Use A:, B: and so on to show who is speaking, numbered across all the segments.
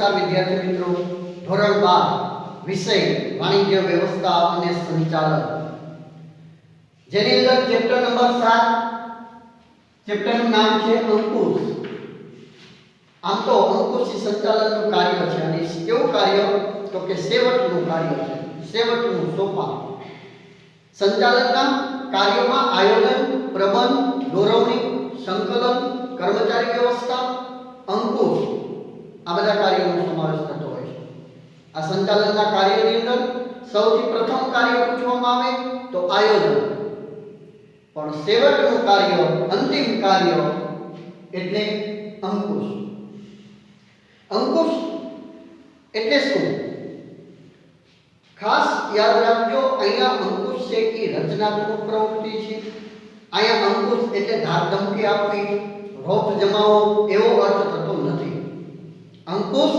A: નમસ્કાર વિદ્યાર્થી મિત્રો, ધોરણ 12 વિષય વાણિજ્ય વ્યવસ્થા અને સંચાલન, જેની અંદર ચેપ્ટર નંબર 7, ચેપ્ટરનું નામ છે અંકુશ. આમ તો અંકુશ સંચાલનનું કાર્ય છે અને કેવું કાર્ય તો કે સેવકનું કાર્ય છે, સેવકનું સોપાન. સંચાલનના કાર્યોમાં આયોજન, પ્રબંધ, દોરવણી, સંકલન, કર્મચારી વ્યવસ્થા, અંકુશ આ બધા કાર્યોનો સમાવેશ થતો હોય છે. આ સંચાલનના કાર્યની અંદર સૌથી પ્રથમ કાર્ય પૂછવામાં આવે તો આયોજન, પણ સેવકનું કાર્ય, અંતિમ કાર્ય એટલે અંકુશ. અંકુશ એટલે શું? ખાસ યાદ રાખજો, અહીંયા અંકુશ છે એ રચનાત્મક પ્રવૃત્તિ છે. અહીંયા અંકુશ એટલે ધાકધમકી આપવી, રોપ જમાવો એવો અર્થ થતો નથી. અંકુશ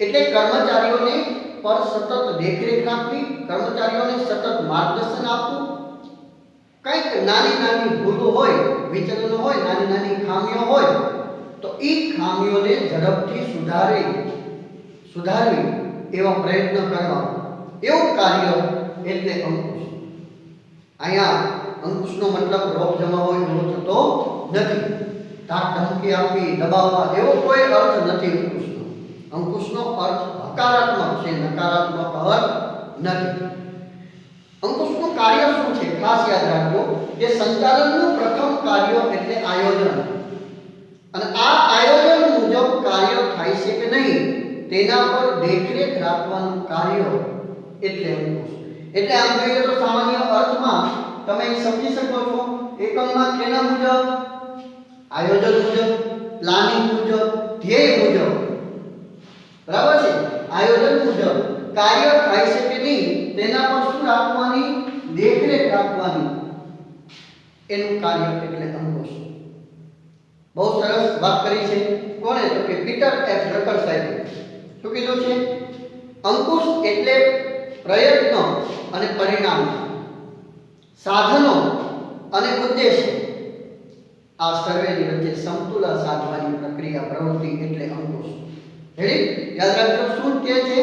A: એટલે કર્મચારીઓને પર સતત દેખરેખ રાખવી, કર્મચારીઓને સતત માર્ગદર્શન આપવું. કંઈક નાની નાની ભૂલો હોય, વિચલનો હોય, નાની નાની ખામીઓ હોય તો એ ખામીઓને ઝડપથી સુધારવી એવા પ્રયત્ન કરવા, એવું કાર્ય એટલે અંકુશ. અહીંયા અંકુશનો મતલબ રોપ જમાવો એવો થતો નથી. ધાક ધમકી આપવી, દબાવવા એવો કોઈ અર્થ નથી અંકુશનો. અંકુશનો અર્થ હકારાત્મક છે, નકારાત્મક અર્થ નથી. અંકુશનું કાર્ય શું છે? ખાસ યાદ રાખજો કે સંચાલનનું પ્રથમ કાર્ય એટલે આયોજન, અને આ આયોજન મુજબ કાર્ય થાય છે કે નહીં તેના પર દેખરેખ રાખવાનું કાર્ય એટલે અંકુશ. એટલે આમ જોઈએ તો સામાન્ય અર્થમાં તમે સમજી શકો છો, એકમમાં કેના મુજબ? આયોજન મુજબ, પ્લાનિંગ મુજબ, ધ્યેય મુજબ. બરાબર છે? આયોજન મુજબ કાર્ય થાય છે કે નહીં તેના પર શું રાખવાની? દેખરેખ રાખવાની, એનું કાર્ય એટલે અંકુશ. બહુ સરસ વાત કરી છે. કોણે? તો કે પીટર એફ ડ્રકર સાહેબે. શું કીધું છે? અંકુશ એટલે પ્રયત્ન અને પરિણામ, સાધનો અને ઉદ્દેશ્ય, આ સર્વેની વચ્ચે સમતુલા સાધવાની પ્રક્રિયા, પ્રવૃત્તિ એટલે અંકુશ. રેડી? યાદ રાખજો શું કહે છે?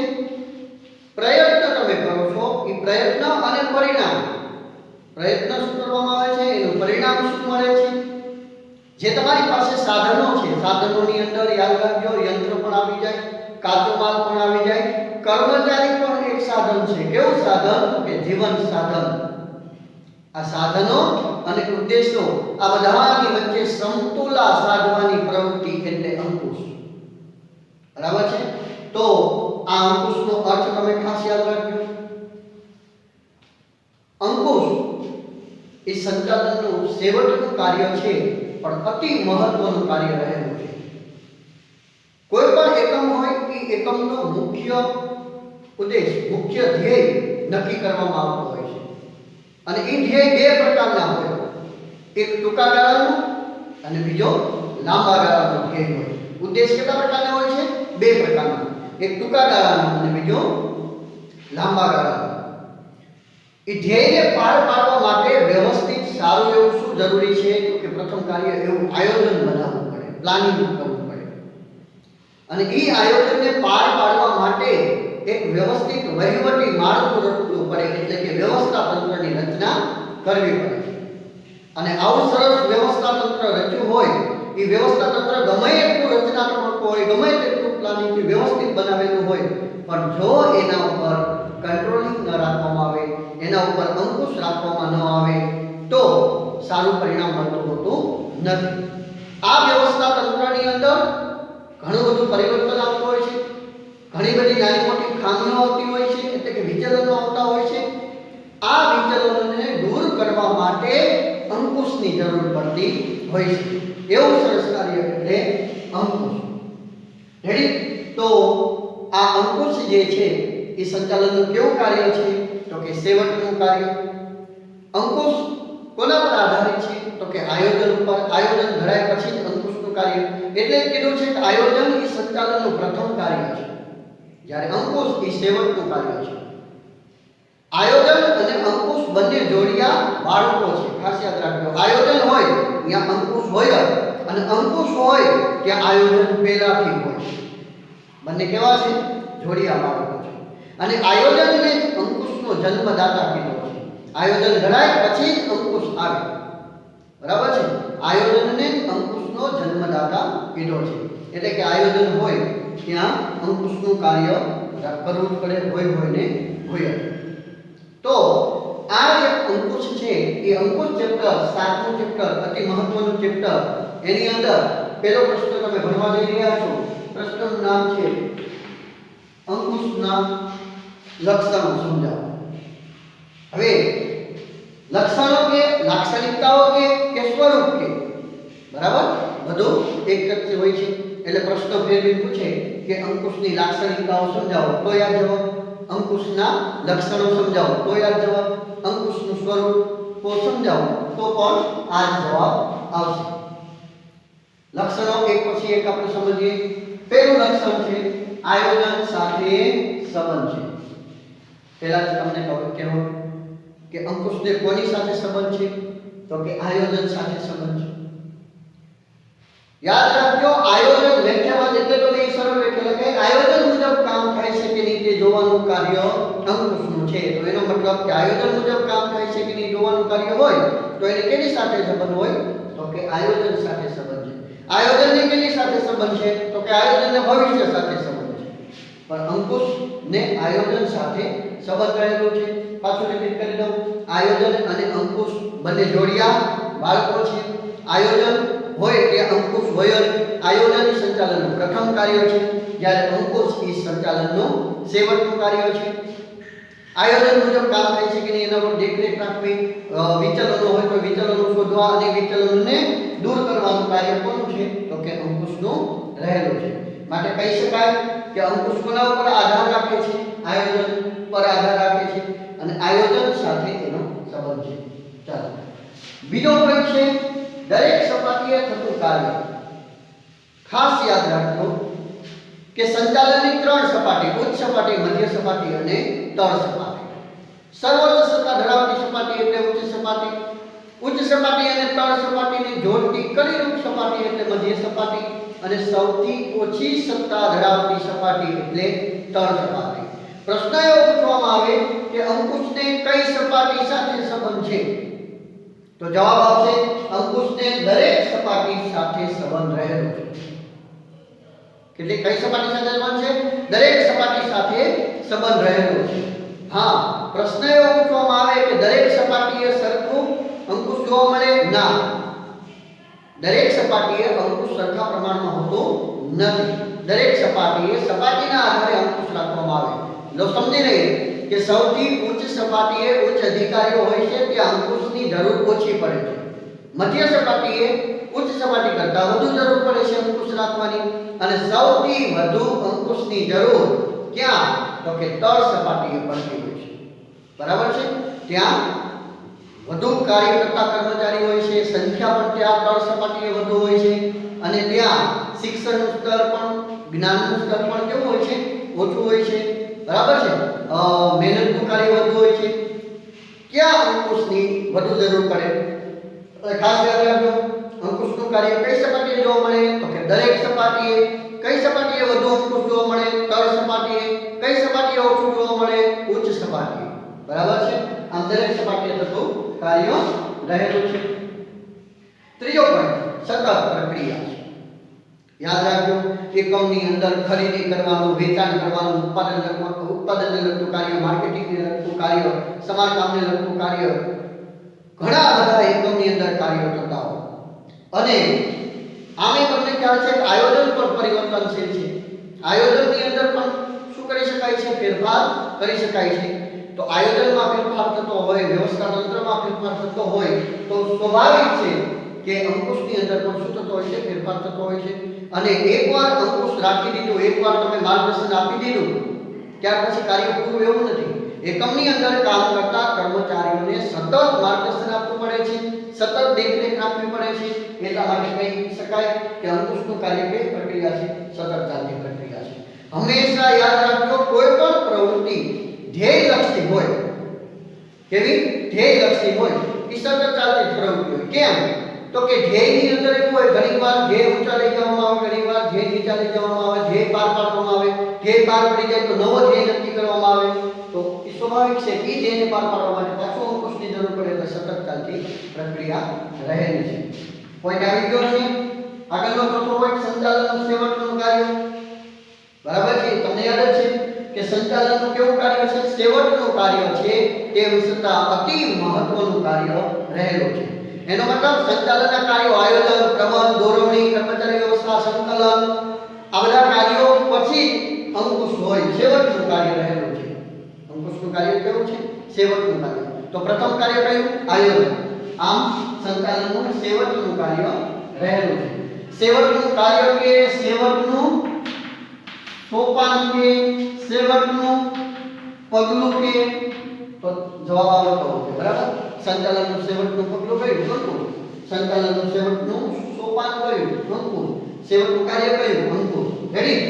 A: પ્રયત્ન તમે કરો છો, એ પ્રયત્ન અને પરિણામ. પ્રયત્ન શું કરવામાં આવે છે, એનું પરિણામ શું મળે છે? જે તમારી પાસે સાધનો છે, સાધનોની અંદર યાદ રાખજો યંત્ર પણ આવી જાય, કાચો માલ પણ આવી જાય, કર્મચારી પણ એક સાધન છે. કેવું સાધન? કે જીવન સાધન. આ સાધનો અને ઉદ્દેશો આ બધાની વચ્ચે સમતુલા સાધવાની પ્રવૃત્તિ એટલે અંકુશ. બરાબર છે? તો આ અંકુશનો અર્થ તમે ખાસ યાદ રાખજો. અંકુશ એ સંચાલનનું સેવકનું કાર્ય છે, પણ અતિ મહત્વનું કાર્ય રહેલું છે. કોઈ પણ એકમ હોય એ એકમનો મુખ્ય ઉદ્દેશ, મુખ્ય ધ્યેય નક્કી કરવામાં આવતો હોય છે. અને એ ધ્યેય બે પ્રકારના હોય, એક ટૂંકા ગાળાનો અને બીજો લાંબા ગાળાનો ધ્યેય હોય. ઉદ્દેશ કેટલા પ્રકારના હોય છે? બે પ્રકારના, એક ટૂંકા ગાળાનો અને બીજો લાંબા ગાળાનો. એ ધ્યેયને પાર પાડવા માટે વ્યવસ્થિત સારું એવું શું જરૂરી છે? તો કે પ્રથમ કાર્ય એવું આયોજન બનાવવું પડે, પ્લાનિંગ કરવું પડે. અને એ આયોજનને પાર પાડવા માટે એક વ્યવસ્થિત વહીવટી માળખું રચવું પડે, એટલે કે વ્યવસ્થા તંત્રની રચના કરવી પડે. અને આવું સરસ વ્યવસ્થા તંત્ર રચ્યું હોય, એ વ્યવસ્થા તંત્ર ગમે એટલું રચનાત્મક હોય, ગમે તેટલું પ્લાનિંગથી વ્યવસ્થિત બનાવેલું હોય, પણ જો એના ઉપર કંટ્રોલિંગ ન રાખવામાં આવે, એના ઉપર અંકુશ રાખવામાં ન આવે તો સારું પરિણામ મળતું હોતું નથી. આ વ્યવસ્થા તંત્રની અંદર ઘણું બધું પરિવર્તન આવતું હોય છે, ઘણી બધી નાની મોટી ખામીઓ આવતી હોય છે, એટલે કે વિચલનો આવતા હોય છે. આ વિચલનોને દૂર કરવા માટે અંકુશની જરૂર પડતી હોય છે. એવું સરસ કાર્ય એટલે અંકુશ. રેડી? તો આ અંકુશ જે છે એ સંચાલનનું કેવું કાર્ય છે? તો કે સેવકનું કાર્ય. અંકુશ કોના પર આધારિત છે? તો કે આયોજન ઉપર. આયોજન ઘડાય પછી જ અંકુશનું કાર્ય. એટલે કીધું છે કે આયોજન એ સંચાલનનું પ્રથમ કાર્ય છે, જ્યારે અંકુશ એ સેવકનું કાર્ય છે. આયોજન અને અંકુશ બંને જોડિયા બાળકો છે. ખાસ યાદ રાખજો, આયોજન હોય ત્યાં અંકુશ હોય, અને અંકુશ હોય ત્યાં આયોજન પહેલાથી હોય. બંને કેવા છે? જોડિયા બાળકો છે. અને આયોજનને જ અંકુશનો જન્મદાતા કીધો છે. આયોજન ઘડાય પછી જ અંકુશ આવે. બરાબર છે? આયોજનને અંકુશનો જન્મદાતા કીધો છે. એટલે કે આયોજન હોય ત્યાં અંકુશનું કાર્ય કરવું જ પડે, હોય ને હોય. તો આ જે અંકુશ છે એ અંકુશ ચેપ્ટર 7મું ચેપ્ટર અતિ મહત્વનું ચેપ્ટર. એની અંદર પહેલો પ્રશ્ન તમે ભણવા જઈ રહ્યા છો. પ્રશ્નનું નામ છે અંકુશના લક્ષણો સમજાવો. હવે લક્ષણો કે લાક્ષણિકતાઓ કે સ્વરૂપ કે બરાબર બધું એક જ હોય છે. એટલે પ્રશ્ન ફેરવી પૂછે કે અંકુશની લાક્ષણિકતાઓ સમજાવો તો યાદ જવાબ, અંકુશના લક્ષણો સમજાવો તો યાદ જવાબ, અંકુશનું સ્વરૂપ તો સમજાવો તો પણ આ જ જવાબ આવશે. લક્ષણો એક પછી એક આપણે સમજીએ. પહેલું લક્ષણ છે આયોજન સાથે સંબંધ છે. પહેલા જ તમને કહેવું કે અંકુશને કોની સાથે સંબંધ છે? તો કે આયોજન સાથે સંબંધ છે. યાદ રાખજો, આયોજન વ્યાખ્યામાં એટલે તો નહીં સરળ વ્યાખ્યા લખે આયોજન મુજબ કામ થાય છે કે નહીં તે જોવાનું કાર્ય અંકુશનું છે. તો એનો મતલબ કે આયોજન મુજબ કામ થાય છે કે નહીં જોવાનું કાર્ય હોય તો એને કેની સાથે સંબંધ હોય? તો કે આયોજન સાથે સંબંધ છે. આયોજનની કેની સાથે સંબંધ છે? તો કે આયોજનને ભવિષ્ય સાથે સંબંધ છે. પણ અંકુશને આયોજન સાથે સંબંધ રહેલો છે. પાછું રિપીટ કરી દઉં, આયોજન અને અંકુશ બંને જોડિયા બાળકો છે. આયોજન હોય કે અંકુશ હોય જ. આયોજન સંચાલનનું પ્રથમ કાર્ય છે, જ્યારે અંકુશ એ સંચાલનનું સેવકનું કાર્ય છે. આયોજન મુજબ કામ થાય છે કે નહીં એના પર દેખરેખ રાખવી, વિચલનો હોય તો વિચલનો શોધવા અને વિચલનોને દૂર કરવાનું કાર્ય કોનું છે? તો કે અંકુશનું રહેલું છે. માટે કહી શકાય કે અંકુશ કોના ઉપર આધાર રાખે છે? આયોજન પર આધાર રાખે છે અને આયોજન સાથે એનો સંબંધ છે. ચાલો બીજો પોઈન્ટ છે દરેક સપાટીએ થતું કાર્ય. ખાસ યાદ રાખજો કે સંચાલનની 3 સપાટી, ઉચ્ચ સપાટી, મધ્ય સપાટી અને તળ સપાટી. સર્વોચ્ચ સત્તા ધરાવતી સપાટી એટલે ઉચ્ચ સપાટી. ઉચ્ચ સપાટી અને તળ સપાટીને જોડતી કડીરૂપ સપાટી એટલે મધ્ય સપાટી અને સૌથી ઓછી સત્તા ધરાવતી સપાટી એટલે તળ સપાટી. પ્રશ્ન એવો પૂછવામાં આવે કે અંકુશને કઈ સપાટી સાથે સંબંધ છે? તો જવાબ આવશે અંકુશને દરેક સપાટી સાથે સંબંધ રહેલો છે. કેટલી કઈ સપાટી સાથે સંબંધ છે? દરેક સપાટી સાથે સંબંધ રહેલો છે. હા, પ્રશ્ન એવો પૂછવામાં આવે કે દરેક સપાટીએ સરખું અંકુશ જોવા મળે? ના, દરેક સપાટીએ અંકુશ સરખા પ્રમાણમાં હોતો નથી. દરેક સપાટીએ સપાટીના આધારે અંકુશ રાખવામાં આવે. લો સમજી લઈએ કે સૌથી ઉચ્ચ સપાટીએ ઉચ્ચ અધિકારીઓ હોય છે ત્યાં અંકુશની જરૂર ઓછી પડે છે. મધ્ય સપાટીએ ઉચ્ચ સપાટી કરતાં વધુ જરૂર પડે છે અંકુશ રાખવાની અને સૌથી વધુ અંકુશની જરૂર ક્યાં? તો કે તળ સપાટીએ પડતી હોય છે. બરાબર છે? ત્યાં વધુ કાર્ય કરતા કર્મચારી હોય છે, સંખ્યા પણ ત્યાં તળ સપાટીએ વધુ હોય છે અને ત્યાં શિક્ષણનું સ્તર પણ, જ્ઞાનનું સ્તર પણ કેવું હોય છે? ઓછું હોય છે. બરાબર છે? મહેનતનું કાર્ય વધુ હોય છે. ક્યાં અંકુશની વધુ જરૂર પડે? ખાસ યાદ રાખજો, અંકુશનું કાર્ય કઈ સપાટીએ જોવા મળે? તો કે દરેક સપાટીએ. કઈ સપાટીએ વધુ અંકુશ જોવા મળે? તળ સપાટીએ. કઈ સપાટીએ ઓછું જોવા મળે? ઉચ્ચ સપાટીએ. બરાબર છે? આમ દરેક સપાટીએ થતું કાર્ય રહેલું છે. ત્રીજો પોઈન્ટ સતત પ્રક્રિયા છે. યાદ રાખજો, એકમની અંદર ખરીદી કરવાનું, વેચાણ કરવાનું, ઉત્પાદનને લગતું કાર્ય, માર્કેટિંગને લગતું કાર્ય, સમારકામને લગતું કાર્ય, ઘણા બધા એકમની અંદર કાર્યો થતા હોય અને આમે તમને ખ્યાલ છે કે આયોજન પણ પરિવર્તનશીલ છે. આયોજનની અંદર પણ શું કરી શકાય છે? ફેરફાર કરી શકાય છે. તો આયોજનમાં ફેરફાર થતો હોય, વ્યવસ્થા તંત્રમાં ફેરફાર થતો હોય તો સ્વાભાવિક છે કે અંકુશની અંદર પણ શું થતો હોય છે? ફેરફાર થતો હોય છે. અને એકવાર અંકુશ રાખી દીધું, એકવાર તમે માર્ગદર્શન આપી દીધું, ત્યાર પછી કાર્ય પૂરું એવું નથી. એકમની અંદર કામ કરતા કર્મચારીઓને સતત માર્ગદર્શન આપવું પડે છે, સતત દેખરેખ રાખવી પડે છે. એટલા માટે કહી શકાય કે અંકુશનું કાર્ય કઈ પ્રક્રિયા છે? સતત ચાલતી પ્રક્રિયા છે. હંમેશા યાદ રાખજો, કોઈ પણ પ્રવૃત્તિ ધ્યેયલક્ષી હોય, કેવી? ધ્યેયલક્ષી હોય, એ સતત ચાલતી પ્રવૃત્તિ હોય. કેમ? તો કે ધ્યેયની અંદર એવું હોય, ઘણીવાર ધ્યેય ઊંચા લઈ જવામાં આવે, ઘણીવાર ધ્યેય નીચા લઈ જવામાં આવે, ધ્યેય પાર પાડવામાં આવે. ધ્યેય પાર પડી જાય તો નવો ધ્યેય નક્કી કરવામાં આવે, તો એ સ્વાભાવિક છે કે એ ધ્યેયને પાર પાડવા માટે પાછો અંકુશની જરૂર પડે, એટલે સતત ચાલતી પ્રક્રિયા રહેલી છે. પોઈન્ટ આવી ગયો છે. આગળનો ચોથો પોઈન્ટ સંચાલનનું સેવકનું કાર્ય. બરાબર છે, તમને યાદ છે કે સંચાલનનું કેવું કાર્ય છે? સેવકનું કાર્ય છે, તેમ છતાં અતિ મહત્વનું કાર્ય રહેલું છે. એનો મતલબ સંચાલનના કાર્યો આયોજન, પ્રબંધ, દોરવણી, કર્મચારી વ્યવસ્થા, સંકલન, આ બધા કાર્યો પછી અંકુશ હોય, સેવકનું કાર્ય રહેલું છે. અંકુશનું કાર્ય કેવું છે? સેવકનું કાર્ય. તો પ્રથમ કાર્ય કયું? આયોજન. આમ સંચાલનનું સેવકનું કાર્ય રહેલું છે. સેવકનું કાર્ય કે સેવકનું સોપાન કે સેવકનું પગલું કે, તો જવાબ આવતો હોય. બરાબર, સંચાલનનું સેવકનું પગલું કયું? અંકુશ. સંચાલનનું સેવકનું સોપાન કયું? અંકુશ. સેવકનું કાર્ય કયું? અંકુશ. રેડી?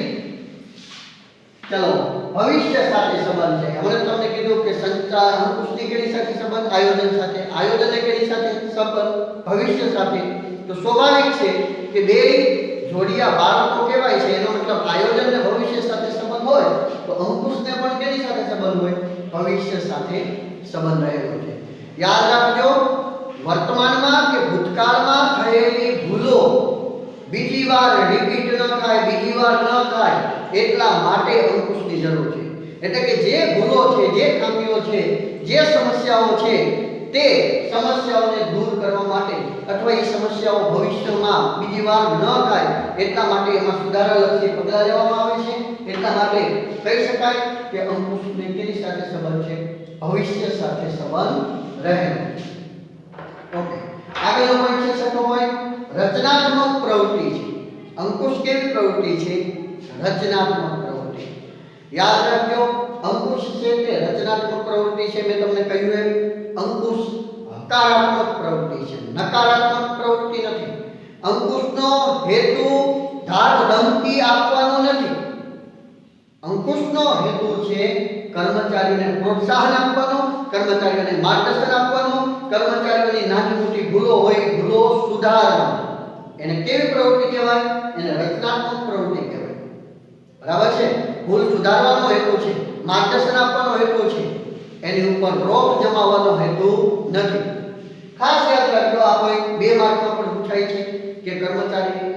A: ચલો, ભવિષ્ય સાથે સંબંધ છે. હમણાં તમને કીધું કે અંકુશની કેની સાથે સંબંધ? આયોજન સાથે. આયોજનને કેની સાથે સંબંધ? ભવિષ્ય સાથે. તો સ્વાભાવિક છે કે બે જોડિયા બાળકો કહેવાય છે, એનો મતલબ આયોજન ને ભવિષ્ય સાથે સંબંધ હોય તો અંકુશને પણ કેની સાથે સંબંધ હોય? ભવિષ્ય સાથે સંબંધ રહેલો છે. યાદ રાખજો, વર્તમાનમાં કે ભૂતકાળમાં થયેલી ભૂલો બીજી વાર રિપીટ ન થાય, બીજી વાર ન થાય, એટલા માટે અંકુશની જરૂર છે. એટલે કે જે ભૂલો છે, જે ખામીઓ છે, જે સમસ્યાઓ છે, તે સમસ્યાઓને દૂર કરવા માટે અથવા એ સમસ્યાઓ ભવિષ્યમાં બીજી વાર ન થાય એટલા માટે એમાં સુધારાલક્ષી પગલાં લેવામાં આવે છે. એટલા માટે કહી શકાય કે અંકુશને કેની સાથે સંબંધ છે? ભવિષ્ય સાથે સંબંધ રહે. ઓકે, આગળનો પોઈન્ટ છે છઠ્ઠો પોઈન્ટ, રચનાત્મક પ્રવૃત્તિ છે. અંકુશ કેવી પ્રવૃત્તિ છે? રચનાત્મક પ્રવૃત્તિ. યાદ રાખજો, અંકુશ છે તે રચનાત્મક પ્રવૃત્તિ છે. મેં તમને કહ્યું એમ અંકુશ હકારાત્મક પ્રવૃત્તિ છે, નકારાત્મક પ્રવૃત્તિ નથી. અંકુશનો હેતુ ધાક ધમકી આપવાનો નથી. અંકુશનો હેતુ છે કર્મચારીઓને પ્રોત્સાહન આપવાનો, કર્મચારીઓને માર્ગદર્શન આપવાનું, કર્મચારીઓની નાની મોટી ભૂલો હોય ભૂલો સુધારવાનો. એને કેવી પ્રવૃત્તિ કહેવાય? એને રચનાત્મક પ્રવૃત્તિ કહેવાય. બરાબર છે? ભૂલ સુધારવાનો હેતુ છે, માર્ગદર્શન આપવાનો હેતુ છે, એની ઉપર રોક જમાવવાનો હેતુ નથી. ખાસ યાદ રાખજો, આ કોઈ 2 માર્કમાં પણ પૂછાય છે કે કર્મચારી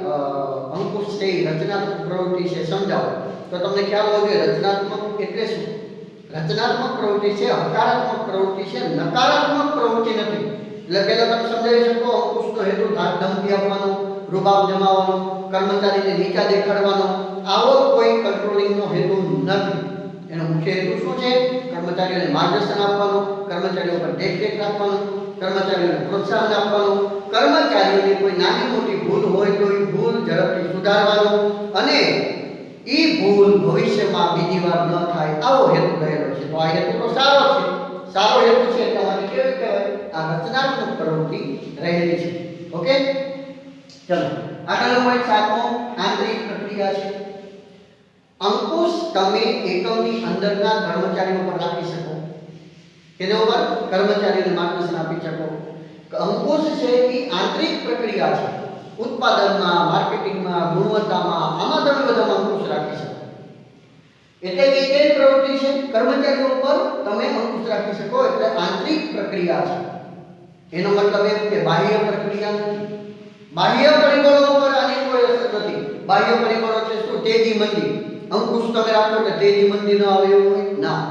A: અંકુશ છે રચનાત્મક પ્રવૃત્તિ છે, સમજાવો. તો તમને ખ્યાલ હોવો જોઈએ રચનાત્મક એટલે શું? રચનાત્મક પ્રવૃત્તિ છે, હકારાત્મક પ્રવૃત્તિ છે, નકારાત્મક પ્રવૃત્તિ નથી. એટલે પહેલા તમે સમજાવી શકો, અંકુશનો હેતુ ધાક ધમકી આપવાનો, રૂબાબ જમાવવાનો, કર્મચારીને નીચા દેખાડવાનો, આવો કોઈ કંટ્રોલિંગનો હેતુ નથી. એનો મુખ્ય હેતુ શું છે? કર્મચારીઓને માર્ગદર્શન આપવાનું, કર્મચારીઓ પર દેખરેખ રાખવાનું, કર્મચારીઓને પ્રોત્સાહન આપવાનું, કર્મચારીઓની કોઈ નાની મોટી ભૂલ હોય તો એ ભૂલ ઝડપથી સુધારવાનું અને એ ભૂલ ભવિષ્યમાં બીજી વાર ન થાય, આવો હેતુ રહેલો છે. તો આ હેતુ તો સારો છે, સારો હેતુ છે, તમારે કેવું કહેવાય? આ રચનાત્મક પ્રવૃત્તિ રહેલી છે. ઓકે, ચલો આગળનો પોઈન્ટ 7મો, આંતરિક પ્રક્રિયા છે. અંકુશ તમે એકમની અંદરના કર્મચારીઓ પર રાખી શકો. તેના ઉપર કર્મચારીઓને માર્ગદર્શન આપી શકો. અંકુશ છે એ આંતરિક પ્રક્રિયા છે. ઉત્પાદનમાં, માર્કેટિંગમાં, ગુણવત્તામાં, આમાં તમે બધામાં અંકુશ રાખી શકો. એટલે કે કેવી પ્રવૃત્તિ છે? કર્મચારીઓ પર તમે અંકુશ રાખી શકો, એટલે આંતરિક પ્રક્રિયા છે. એનો મતલબ એમ કે બાહ્ય પ્રક્રિયા નથી. બાહ્ય પરિબળો પર આની કોઈ અસર નથી. બાહ્ય પરિબળો એટલે શું? તેજી મંદી. અંકુશ તમે રાખો એટલે તેજી મંદી ન આવે એવું હોય ના.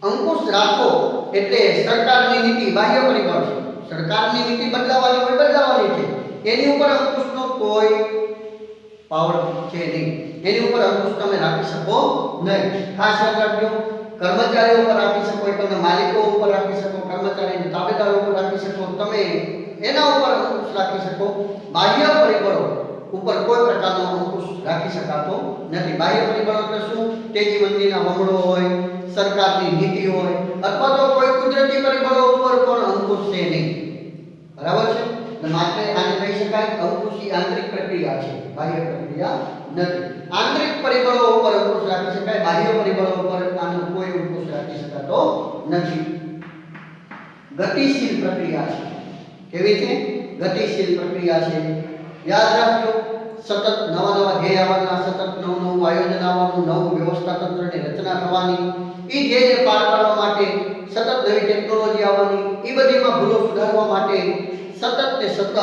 A: અંકુશ રાખો એટલે સરકારની નીતિ બાહ્ય પરિબળ છે. સરકારની નીતિ બદલાવાની હોય બદલાવાની છે, એની ઉપર અંકુશનો કોઈ પાવર છે નહીં. એની ઉપર અંકુશ તમે રાખી શકો નહીં. ખાસ યાદ રાખજો, કર્મચારીઓ ઉપર રાખી શકો, તમે માલિકો ઉપર રાખી શકો, કર્મચારીના તાબેદારો ઉપર રાખી શકો, તમે એના ઉપર અંકુશ રાખી શકો. બાહ્ય પરિબળો ઉપર કોઈ પ્રકારનો અંકુશ રાખી શકાતો નથી. બાહ્ય પરિબળો એટલે શું? તેજી મંદીના વમળો હોય, સરકારની નીતિ હોય, અથવા તો કોઈ કુદરતી પરિબળો ઉપર પણ અંકુશ છે નહીં. બરાબર છે? એટલે માટે આને કહી શકાય અંકુશ એ આંતરિક પ્રક્રિયા છે, બાહ્ય પ્રક્રિયા નથી. આંતરિક પરિબળો ઉપર અંકુશ રાખી શકાય, બાહ્ય પરિબળો ઉપર આનો કોઈ અંકુશ રાખી શકાતો નથી. ગતિશીલ પ્રક્રિયા છે. કેવી છે? ગતિશીલ પ્રક્રિયા છે. યાદ રાખજો, સતત નવા નવા ધ્યેય આવવાના, સતત નવું નવું આયોજન આવવાનું, નવું વ્યવસ્થા તંત્રની રચના થવાની, એ ધ્યેયને પાર પાડવા માટે સતત નવી ટેકનોલોજી આવવાની, એ બધીમાં ભૂલો સુધારવા માટે સતત ને સતત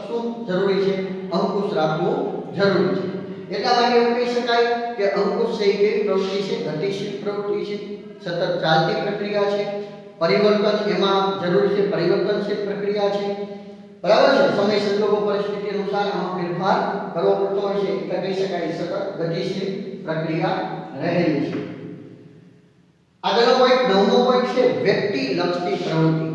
A: શું જરૂરી છે? અંકુશ રાખવું જરૂરી છે. એટલા માટે એવું કહી શકાય કે અંકુશ છે એ કેવી પ્રવૃત્તિ છે? ગતિશીલ પ્રવૃત્તિ છે, સતત ચાલતી પ્રક્રિયા છે. પરિવર્તન એમાં જરૂરી છે, પરિવર્તનશીલ પ્રક્રિયા છે. બરાબર છે. સમય સંજોગો પરિસ્થિતિ અનુસાર આમાં ફેરફાર કરવો પડતો હોય છે, એટલે કહી શકાય સતત ગતિશીલ પ્રક્રિયા રહેલી છે. આગળનો પોઈન્ટ 9મો પોઈન્ટ છે વ્યક્તિલક્ષી પ્રવૃત્તિ.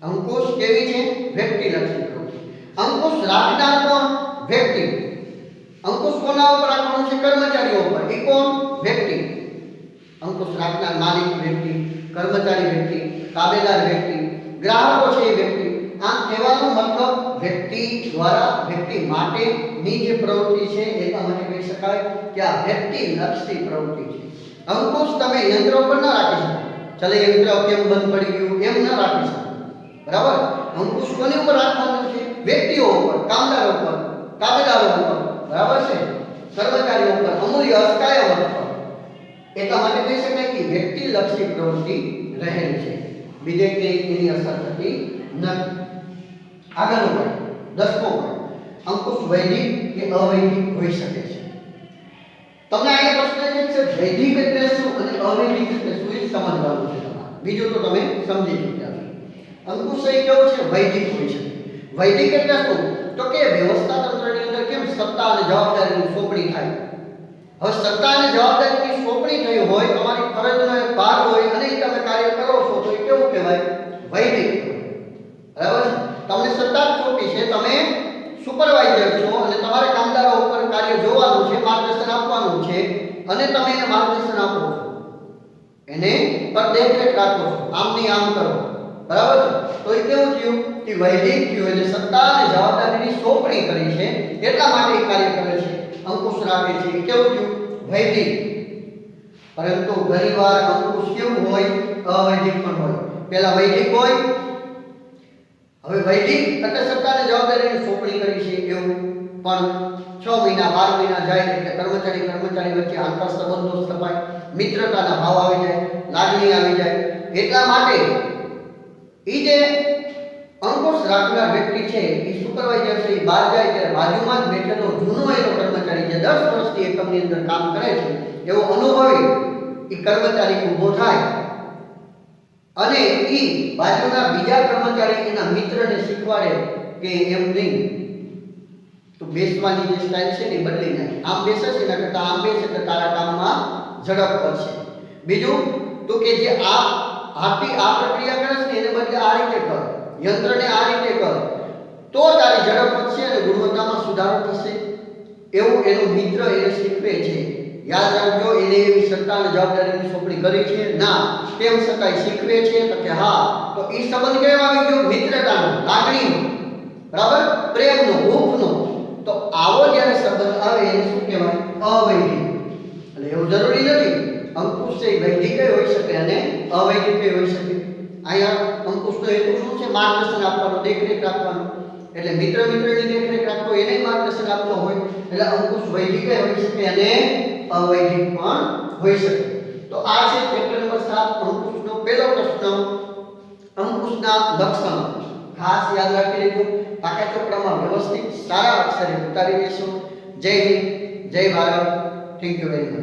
A: અંકુશ કેવી છે? વ્યક્તિલક્ષી પ્રવૃત્તિ. અંકુશ રાખનાર કોણ? વ્યક્તિ. અંકુશ કોના ઉપર રાખવાનું છે? કર્મચારીઓ ઉપર. એ કોણ? વ્યક્તિ. અંકુશ રાખનાર માલિક વ્યક્તિ, કર્મચારી વ્યક્તિ, તાબેદાર વ્યક્તિ, ગ્રાહકો છે એ વ્યક્તિ. આમ કહેવાનો મતલબ વ્યક્તિ દ્વારા, વ્યક્તિ માટેની જે પ્રવૃત્તિ છે એટલા માટે કહી શકાય કે આ વ્યક્તિલક્ષી પ્રવૃત્તિ છે. અંકુશ તમે યંત્ર ઉપર ન રાખી શકો. ચલે યંત્ર કેમ બંધ પડી ગયું એમ ન રાખી શકો. બરાબર? અંકુશ કોની ઉપર રાખવાનું છે? વ્યક્તિઓ ઉપર, કામદારો ઉપર, તાબેદારો ઉપર. બરાબર છે? કર્મચારીઓ ઉપર, અમૂલ્ય અસ્કાયવત પર. એટલા માટે કહી શકાય કે વ્યક્તિલક્ષી પ્રવૃત્તિ રહેલી છે, બીજે એની અસર થતી નથી. આગળનો પોઈન્ટ 10મો પોઈન્ટ, અંકુશ વૈદિક કે અવૈદિક હોઈ શકે છે. તમને અહીંયા પ્રશ્ન છે વૈદિક એટલે શું અને અવૈદિક એટલે શું એ સમજવાનું છે તમારે. બીજું તો તમે સમજી ચૂક્યા છો. અંકુશ એ કેવો છે? વૈદિક હોય છે. વૈદિક એટલે શું? તો કે વ્યવસ્થા તંત્રની અંદર કેમ સત્તા અને જવાબદારીની સોંપણી થાય. હવે સત્તા અને જવાબદારીની સોંપણી થઈ હોય, તમારી ફરજનો એક ભાગ હોય અને તમે કાર્ય કરો છો, તો એ કેવું કહેવાય? વૈદિક. બરાબર છે? તમને સત્તા સોંપી છે, તમે સુપરવાઇઝર છો અને તમારે કામદારો ઉપર કાર્ય જોવાનું છે, માર્ગદર્શન આપવાનું છે અને તમે એને માર્ગદર્શન આપો છો, એને પર દેખરેખ રાખો છો, આમની આમ કરો. બરાબર છે? તો એ કેવું થયું કે વૈદિક થયું, એટલે સત્તા અને જવાબદારીની સોંપણી કરી છે એટલા માટે એ કાર્ય કરે છે, અંકુશ રાખે છે. કેવું થયું? વૈદિક. પરંતુ ઘણીવાર અંકુશ કેવું હોય? અવૈદિક પણ હોય. પહેલા વૈદિક હોય, હવે વૈદિક એટલે સત્તા અને જવાબદારીની સોંપણી કરી છે એવું, પણ 6 મહિના 12 મહિના જાય એટલે કર્મચારી વચ્ચે આંતર સંબંધો સ્થપાય, મિત્રતાના ભાવ આવી જાય, લાગણી આવી જાય. એટલા માટે એ જે અંકુશ રાખનાર વ્યક્તિ છે એ સુપરવાઇઝર છે, એ બહાર જાય ત્યારે બાજુમાં જ બેઠેલો જૂનો એનો કર્મચારી જે 10 વર્ષથી એકમની અંદર કામ કરે છે એવો અનુભવી એ કર્મચારી ઊભો થાય અને એ બાજુના બીજા કર્મચારી એના મિત્રને શીખવાડે કે એમ નહીં, તો બેસવાની જે સ્ટાઇલ છે ને બદલી નાખે. આમ બેસે છે ને કરતા આમ બેસે તો તારા કામમાં ઝડપ વધશે. બીજું તો કે જે આ હાથથી આ પ્રક્રિયા કરે છે ને એને બદલે આ રીતે કર, યંત્રને આ રીતે કર, તો તારી ઝડપ વધશે અને ગુણવત્તામાં સુધારો થશે. એવું એનો મિત્ર એને શીખવે છે. યાદ રાખજો, એને એવી સત્તા અને જવાબદારીની સોંપણી કરી છે ના, તેમ છતાંય શીખવે છે તો કે હા, તો એ સંબંધ કેવો આવી ગયો? મિત્રતાનો, લાગણીનો, બરાબર, પ્રેમનો, હૂંફનો. તો આવો જ્યારે સંબંધ આવે એને શું કહેવાય? અવૈદિક. એટલે એવું જરૂરી નથી અંકુશ છે વૈદિક હોઈ શકે અને અવૈદિક હોઈ શકે. અહીંયા અંકુશનો હેતુ શું છે? માર્ગદર્શન આપવાનો, દેખરેખ રાખવાનો. એટલે મિત્રની દેખરેખ રાખતો એને માર્ગદર્શન આપતો હોય, એટલે અંકુશ વૈદિક હોઈ શકે અને અવૈદિક પણ હોઈ શકે. તો આ છે ચેપ્ટર નંબર 7 અંકુશનો પહેલો પ્રશ્ન, અંકુશના લક્ષણો. ખાસ યાદ રાખી લેજો, પાકા ચોપડામાં વ્યવસ્થિત સારા અક્ષરે ઉતારી લેશો. જય હિન્દ, જય Bharat. Thank you very much.